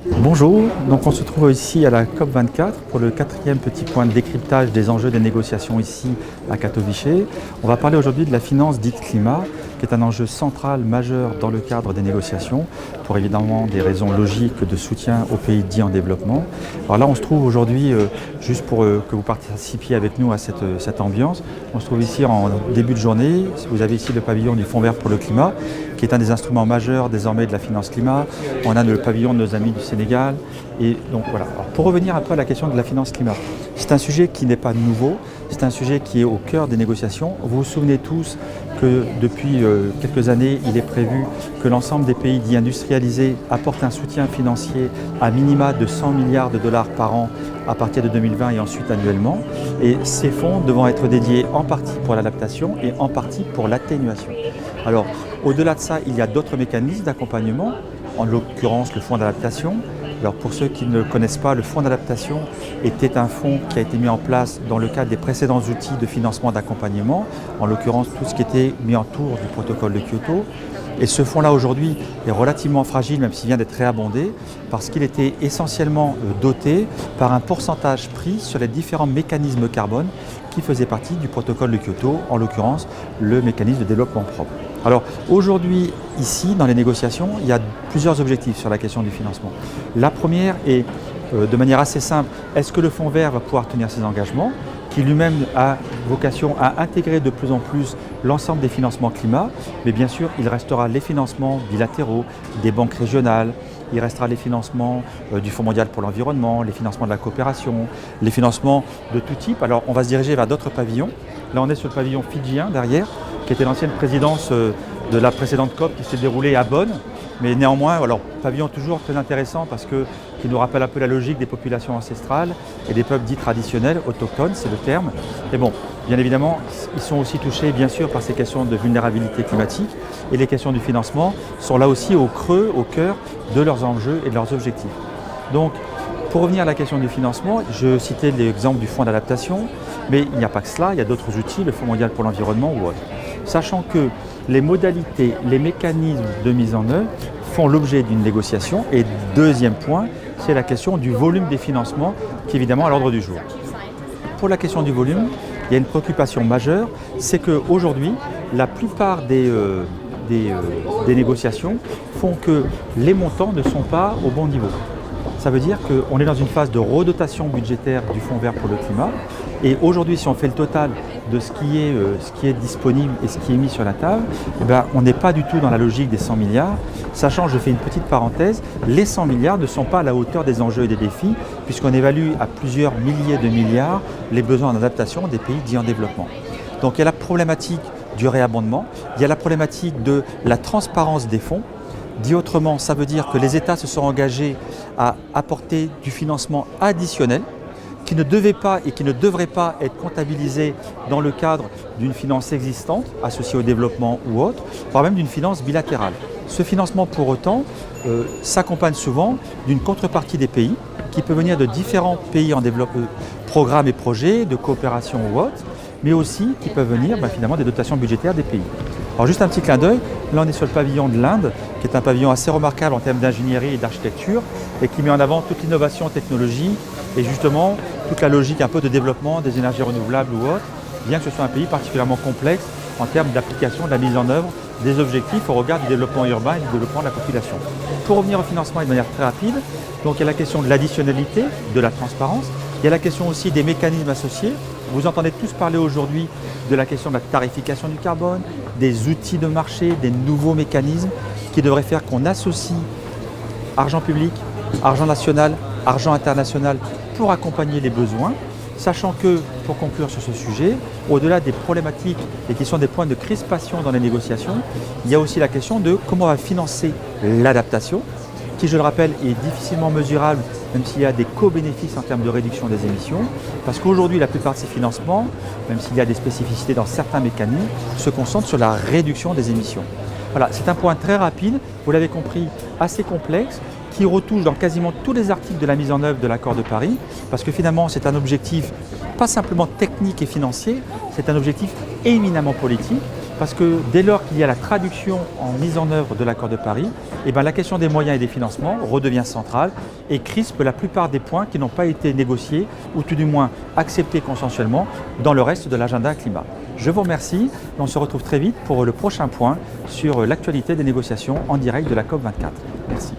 Bonjour, donc on se trouve ici à la COP24 pour le quatrième petit point de décryptage des enjeux des négociations ici à Katowice. On va parler aujourd'hui de la finance dite climat, qui est un enjeu central majeur dans le cadre des négociations, pour évidemment des raisons logiques de soutien aux pays dits en développement. Alors là on se trouve aujourd'hui, juste pour que vous participiez avec nous à cette ambiance, on se trouve ici en début de journée. Vous avez ici le pavillon du Fonds vert pour le climat, qui est un des instruments majeurs désormais de la finance climat. On a le pavillon de nos amis du Sénégal. Et donc voilà. Alors, pour revenir un peu à la question de la finance climat, c'est un sujet qui n'est pas nouveau, c'est un sujet qui est au cœur des négociations. Vous vous souvenez tous que depuis quelques années, il est prévu que l'ensemble des pays dits industrialisés apportent un soutien financier à minima de 100 milliards de dollars par an à partir de 2020 et ensuite annuellement. Et ces fonds devront être dédiés en partie pour l'adaptation et en partie pour l'atténuation. Alors, au-delà de ça, il y a d'autres mécanismes d'accompagnement, en l'occurrence le fonds d'adaptation. Alors pour ceux qui ne le connaissent pas, le fonds d'adaptation était un fonds qui a été mis en place dans le cadre des précédents outils de financement d'accompagnement, en l'occurrence tout ce qui était mis autour du protocole de Kyoto. Et ce fonds-là aujourd'hui est relativement fragile, même s'il vient d'être réabondé, parce qu'il était essentiellement doté par un pourcentage pris sur les différents mécanismes carbone qui faisaient partie du protocole de Kyoto, en l'occurrence le mécanisme de développement propre. Alors aujourd'hui, ici, dans les négociations, il y a plusieurs objectifs sur la question du financement. La première est, de manière assez simple, est-ce que le Fonds vert va pouvoir tenir ses engagements, qui lui-même a vocation à intégrer de plus en plus l'ensemble des financements climat, mais bien sûr, il restera les financements bilatéraux, des banques régionales, il restera les financements du Fonds mondial pour l'environnement, les financements de la coopération, les financements de tout type. Alors on va se diriger vers d'autres pavillons. Là on est sur le pavillon fidjien derrière, qui était l'ancienne présidence de la précédente COP qui s'est déroulée à Bonn. Mais néanmoins, alors pavillon toujours très intéressant parce qui nous rappelle un peu la logique des populations ancestrales et des peuples dits traditionnels, autochtones, c'est le terme. Et bon, bien évidemment, ils sont aussi touchés bien sûr par ces questions de vulnérabilité climatique et les questions du financement sont là aussi au creux, au cœur de leurs enjeux et de leurs objectifs. Donc, pour revenir à la question du financement, je citais l'exemple du fonds d'adaptation, mais il n'y a pas que cela, il y a d'autres outils, le Fonds mondial pour l'environnement ou autre. Sachant que les modalités, les mécanismes de mise en œuvre font l'objet d'une négociation. Et deuxième point, c'est la question du volume des financements qui est évidemment à l'ordre du jour. Pour la question du volume, il y a une préoccupation majeure, c'est qu'aujourd'hui, la plupart des négociations font que les montants ne sont pas au bon niveau. Ça veut dire qu'on est dans une phase de redotation budgétaire du Fonds vert pour le climat. Et aujourd'hui, si on fait le total de ce qui est disponible et ce qui est mis sur la table, eh bien, on n'est pas du tout dans la logique des 100 milliards. Sachant, je fais une petite parenthèse, les 100 milliards ne sont pas à la hauteur des enjeux et des défis, puisqu'on évalue à plusieurs milliers de milliards les besoins en adaptation des pays dits en développement. Donc il y a la problématique du réabondement, il y a la problématique de la transparence des fonds. Dit autrement, ça veut dire que les États se sont engagés à apporter du financement additionnel qui ne devait pas et qui ne devrait pas être comptabilisé dans le cadre d'une finance existante associée au développement ou autre, voire même d'une finance bilatérale. Ce financement, pour autant, s'accompagne souvent d'une contrepartie des pays qui peut venir de différents pays en développement, programmes et projets de coopération ou autres, mais aussi qui peuvent venir finalement des dotations budgétaires des pays. Alors juste un petit clin d'œil, là on est sur le pavillon de l'Inde, qui est un pavillon assez remarquable en termes d'ingénierie et d'architecture, et qui met en avant toute l'innovation technologique et justement toute la logique un peu de développement des énergies renouvelables ou autres, bien que ce soit un pays particulièrement complexe en termes d'application, de la mise en œuvre des objectifs au regard du développement urbain et du développement de la population. Pour revenir au financement de manière très rapide, donc il y a la question de l'additionnalité, de la transparence, il y a la question aussi des mécanismes associés. Vous entendez tous parler aujourd'hui de la question de la tarification du carbone, des outils de marché, des nouveaux mécanismes qui devraient faire qu'on associe argent public, argent national, argent international pour accompagner les besoins, sachant que, pour conclure sur ce sujet, au-delà des problématiques et qui sont des points de crispation dans les négociations, il y a aussi la question de comment on va financer l'adaptation, qui, je le rappelle, est difficilement mesurable, même s'il y a des co-bénéfices en termes de réduction des émissions, parce qu'aujourd'hui, la plupart de ces financements, même s'il y a des spécificités dans certains mécanismes, se concentrent sur la réduction des émissions. Voilà, c'est un point très rapide, vous l'avez compris, assez complexe, qui retouche dans quasiment tous les articles de la mise en œuvre de l'accord de Paris, parce que finalement, c'est un objectif pas simplement technique et financier, c'est un objectif éminemment politique, parce que dès lors qu'il y a la traduction en mise en œuvre de l'accord de Paris, la question des moyens et des financements redevient centrale et crispe la plupart des points qui n'ont pas été négociés ou tout du moins acceptés consensuellement dans le reste de l'agenda climat. Je vous remercie et on se retrouve très vite pour le prochain point sur l'actualité des négociations en direct de la COP24. Merci.